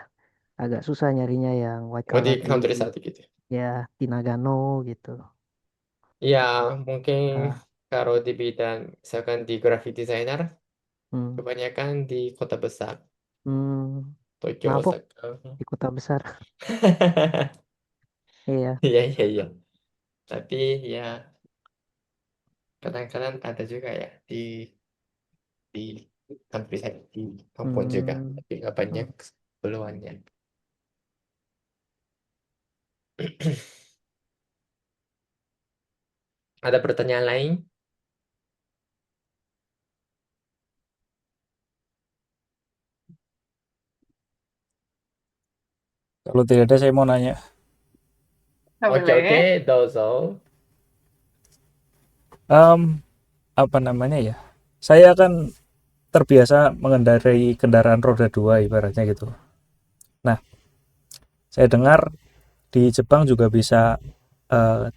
Agak susah nyarinya yang white Oh, di collar countryside gitu. ya di Nagano gitu. Ya, mungkin Ah, kalau di bidang, misalkan di graphic designer, hmm, kebanyakan di kota besar, hmm, Tokyo, mabuk Osaka. di kota besar. Iya. Iya. Tapi ya, kadang-kadang ada juga ya di countryside, di kampung juga. Hmm, Tapi nggak banyak keperluannya. Ada pertanyaan lain? Kalau tidak ada saya mau nanya. Oke, Boleh. dozo. Apa namanya ya? Saya kan terbiasa mengendarai kendaraan roda dua ibaratnya gitu. Nah, saya dengar di Jepang juga bisa eh,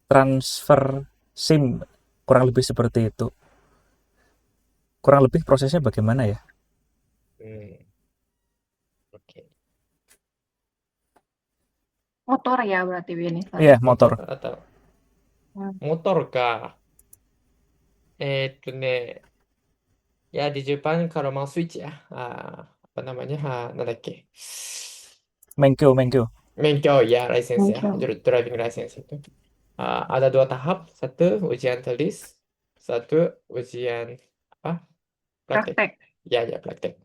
transfer SIM, kurang lebih seperti itu. Kurang lebih prosesnya bagaimana ya? Oke. Motor ya berarti ini Iya, saya. motor. Atau Hmm. motor kah? Ne, ya di Jepang kalau mau switch ya, apa namanya, nandake? Menkyo, menkyo. Menkyo ya, license ya, Muncul. driving license itu. Ada 2 tahap, satu ujian tulis, satu ujian apa? Praktek. Praktek. Ya, ya praktek.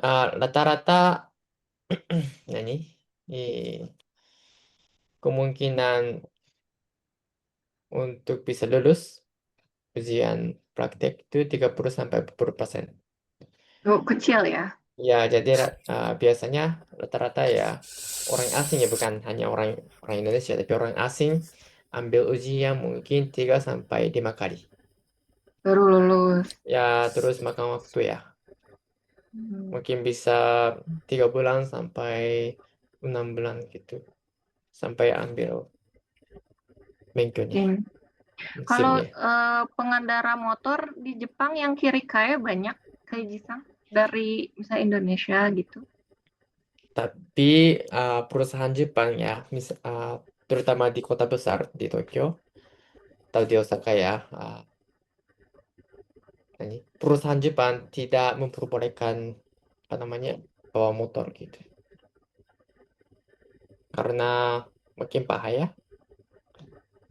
Rata-rata nani? Kemungkinan untuk bisa lulus ujian praktek itu 30-40%. Oh, kecil ya. Ya, jadi biasanya rata-rata ya orang asing ya, bukan hanya orang orang Indonesia, tapi orang asing ambil ujian mungkin 3 sampai 5 kali. Baru lulus. Ya, terus makan waktu ya. Mungkin bisa 3 bulan sampai 6 bulan gitu. Sampai ambil menkyonya, Oke. Kalau SIM-nya. pengendara motor di Jepang yang kiri kaya banyak kayak Jisang dari misalnya Indonesia gitu. Tapi perusahaan Jepang ya, terutama di kota besar di Tokyo atau di Osaka ya, perusahaan Jepang tidak memperbolehkan apa namanya bawa motor gitu, karena makin bahaya.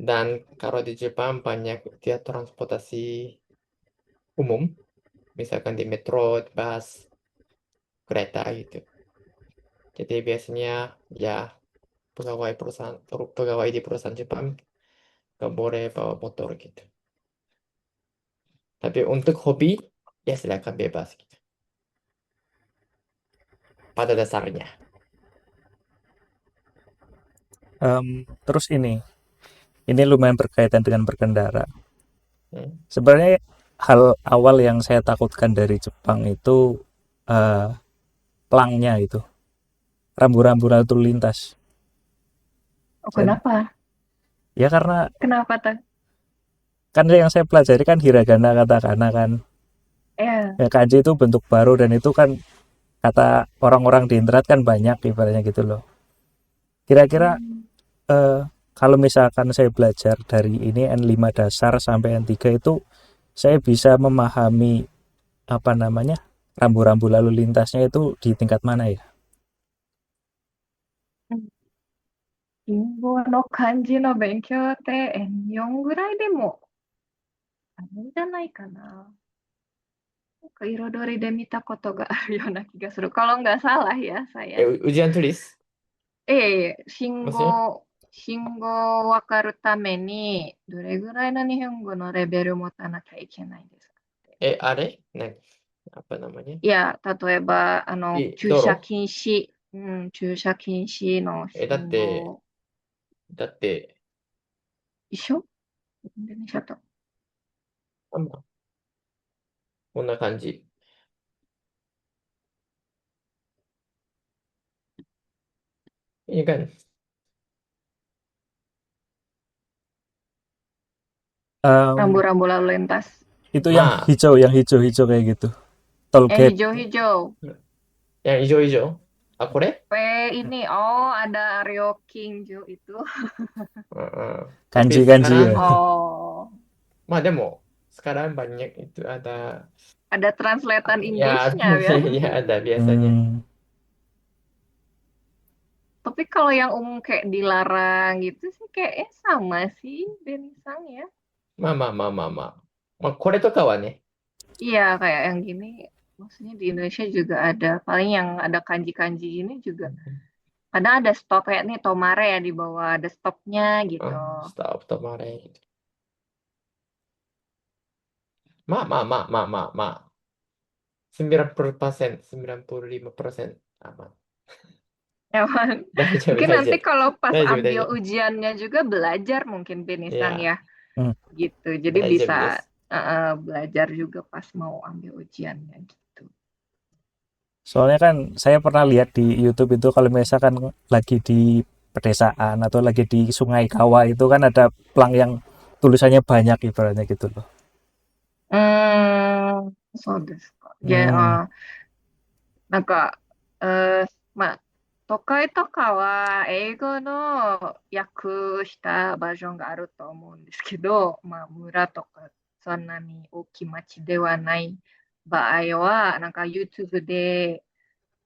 Dan kalau di Jepang banyak dia transportasi umum, misalkan di metro, bus, kereta gitu. Jadi biasanya ya pegawai di perusahaan Jepang nggak boleh bawa motor gitu. Tapi untuk hobi ya silakan bebas gitu. Pada dasarnya. Terus ini lumayan berkaitan dengan berkendara. Hmm. Sebenarnya hal awal yang saya takutkan dari Jepang itu pelangnya itu, rambu-rambu lalu lintas. Oh, kenapa? Ya karena Kenapa tuh? kan yang saya pelajari kan hiragana, katakana kan. Ya. Ya, kanji itu bentuk baru dan itu kan kata orang-orang di internet kan banyak ibaratnya gitu loh. Kira-kira kalau misalkan saya belajar dari ini N5 dasar sampai N3 itu saya bisa memahami apa namanya rambu-rambu lalu lintasnya itu di tingkat mana ya? 信号の漢字の勉強って N4 ぐらいでもあるんじゃないかな。なんか彩りで見たことがあるような気がする。kalau nggak salah ya saya. Ujian tulis 信 maksudnya? 号、信号をわかるために、どれぐらいの日本語のレベル持たなきゃいけないんですかって。apa namanya? いや、例えば、駐車 Doro. 禁止、駐車禁止のだっ信て、号、一緒インドネシアと。こんな感じ。Ini kan Rambu-rambu lalu lintas. Itu yang hijau kayak gitu. Toll Yang gate. hijau-hijau. yang hijau-hijau. Kore? Ini, ada Aryo Kingjo itu. Tapi Kanji sekarang, ya. Oh, demo sekarang banyak itu ada translatean ya, Inggrisnya ya. ya ada biasanya. Tapi kalau yang umum kayak dilarang gitu sih kayaknya sama sih Denisang ya. Kore to kawa ne. Iya, kayak yang gini. Maksudnya di Indonesia juga ada. Paling yang ada kanji-kanji ini juga. Kadang ada stop kayak nih Tomare ya di bawah ada stopnya gitu. Stop tomare. 90%, 95% aman. Nyaman. 大丈夫、 Mungkin 大丈 nanti 夫。 kalau pas 大丈夫、大 ambil 丈夫。 ujiannya juga belajar mungkin Benisan いや、 ya, Hmm. gitu. Jadi 大丈夫で bisa す。 belajar juga pas mau ambil ujiannya gitu. Soalnya kan saya pernah lihat di YouTube itu kalau misalkan lagi di pedesaan atau lagi di Sungai Kawa itu kan ada plang yang tulisannya banyak ibaratnya gitu loh. そうですか。なんか、まあ、都会とかは英語の訳したバージョンがあると思うんですけど、まあ、村とかそんなに大きい町ではない場合は、なんか YouTube で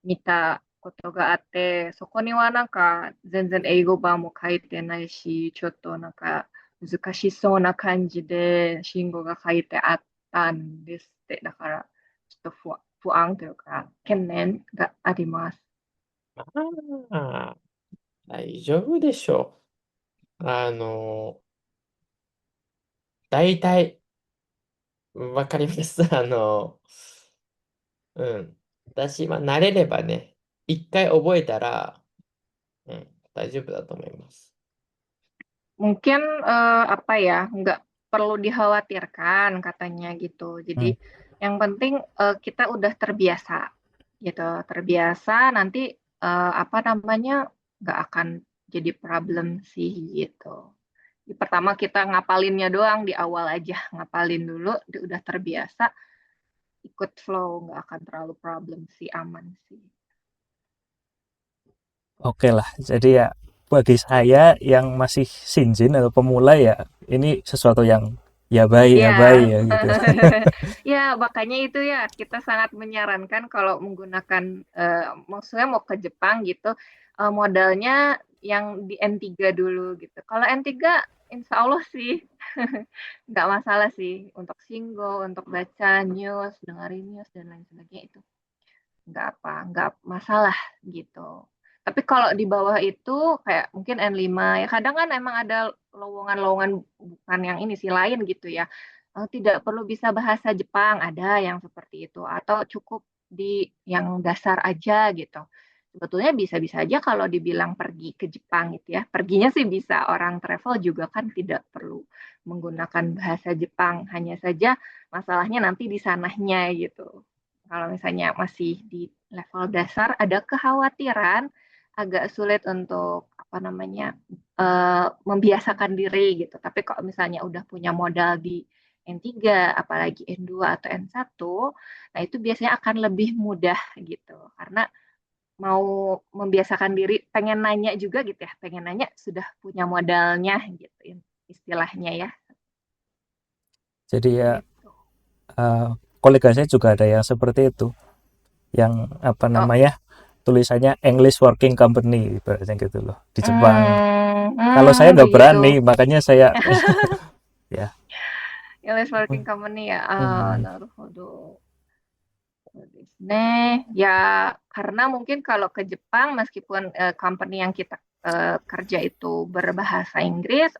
見たことがあって、そこにはなんか全然英語版も書いてないし、ちょっとなんか難しそうな感じで信号が書いてあったんですって。だからちょっと不安というか懸念があります。まあ、大丈夫でしょう。大体、わかります。私、慣れればね、一回覚えたら、大丈夫だと思います。Mungkin apa ya, nggak perlu dikhawatirkan katanya gitu. Jadi yang penting kita udah terbiasa gitu, terbiasa nanti apa namanya nggak akan jadi problem sih gitu. Pertama kita ngapalinnya doang di awal aja, ngapalin dulu, udah terbiasa, ikut flow, nggak akan terlalu problem sih, aman sih. Oke lah, jadi ya bagi saya yang masih sinjin atau pemula ya ini sesuatu yang ya baik Ya, ya gitu. ya makanya itu ya kita sangat menyarankan kalau menggunakan, maksudnya mau ke Jepang gitu, modalnya yang di N3 dulu gitu. Kalau N3 insya Allah sih nggak masalah sih untuk single, untuk baca news, dengerin news dan lain sebagainya itu nggak masalah gitu. Tapi kalau di bawah itu kayak mungkin N5 ya kadang kan emang ada lowongan-lowongan bukan yang ini sih lain gitu ya. Tidak perlu bisa bahasa Jepang, ada yang seperti itu atau cukup di yang dasar aja gitu. Sebetulnya bisa-bisa aja kalau dibilang pergi ke Jepang gitu ya. Perginya sih bisa, orang travel juga kan tidak perlu menggunakan bahasa Jepang, hanya saja masalahnya nanti di sananya gitu. Kalau misalnya masih di level dasar, ada kekhawatiran agak sulit untuk apa namanya membiasakan diri gitu. Tapi kalau misalnya udah punya modal di N3, apalagi N2 atau N1, nah itu biasanya akan lebih mudah gitu. Karena mau membiasakan diri, pengen nanya juga gitu ya, pengen nanya sudah punya modalnya gitu istilahnya ya. Jadi ya Gitu. kolega saya juga ada yang seperti itu, yang apa Oh, namanya tulisannya English Working Company ibaratnya gitu loh di Jepang. Kalau saya nggak begitu. berani, makanya saya ya. English Working Company ya. Hmm. なるほど。そうですね。Ya, karena mungkin kalau ke Jepang, meskipun company yang kita kerja itu berbahasa Inggris,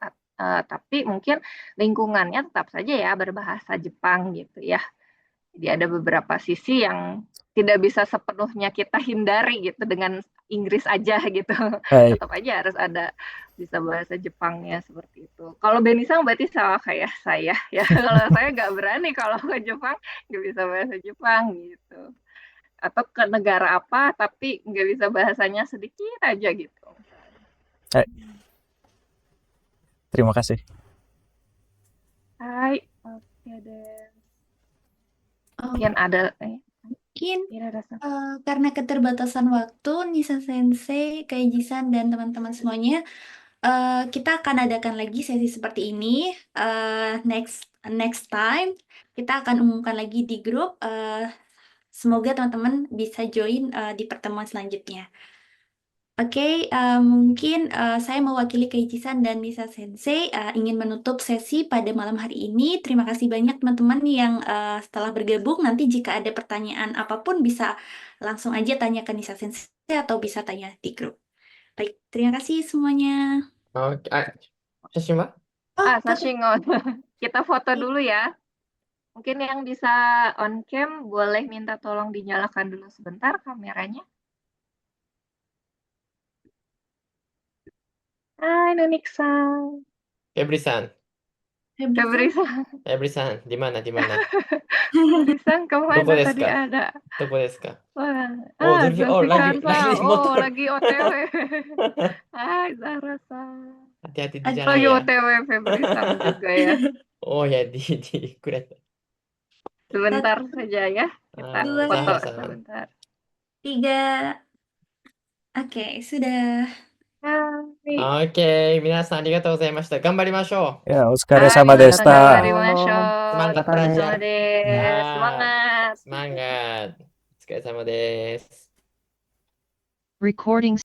tapi mungkin lingkungannya tetap saja ya berbahasa Jepang gitu ya. Jadi ada beberapa sisi yang tidak bisa sepenuhnya kita hindari gitu dengan Inggris aja gitu. Baik. Tetap aja harus ada bisa bahasa Jepangnya seperti itu. Kalau Benisang berarti sama kayak saya ya. Kalau saya nggak berani kalau ke Jepang nggak bisa bahasa Jepang gitu. Atau ke negara apa tapi nggak bisa bahasanya sedikit aja gitu. Terima kasih. Hai, oke deh. Oh, Mungkin ada mungkin Ira rasa. karena keterbatasan waktu, Nisa Sensei, Kaijisan, dan teman-teman semuanya, kita akan adakan lagi sesi seperti ini. Next time kita akan umumkan lagi di grup. Semoga teman-teman bisa join di pertemuan selanjutnya. Oke, mungkin saya mewakili Kaijisan dan Nisa Sensei ingin menutup sesi pada malam hari ini. Terima kasih banyak teman-teman yang setelah bergabung. Nanti jika ada pertanyaan apapun bisa langsung aja tanya ke Nisa Sensei atau bisa tanya di grup. Baik, terima kasih semuanya. Oke, Shashima? Sashingon. Kita foto dulu ya. Mungkin yang bisa on cam boleh minta tolong dinyalakan dulu sebentar kameranya. Hai, Nunik-san. Febri-san, Febri-san. di mana? Febri-san kemana Doko desu tadi ka? ada? Doko desu ka? Wah, Zulfi, lagi Zulfikar-san. motor. Lagi OTW. Hai, Zahra-san. Hati-hati di jalan Lagi ya. OTW Febri-san juga ya. Oh ya, di kereta. Sebentar saja ya. Kita Dua. foto Zahra-san. sebentar. 3. Oke, sudah. Hai. Oke, minasan arigatou gozaimashita. Gambarimashou. Ya, otsukare-sama Arigatou deshita. gozaimashou. Semangat O疲れ様belajar.です。Ya, Semangat. semangat. Otsukare-sama desu. Recording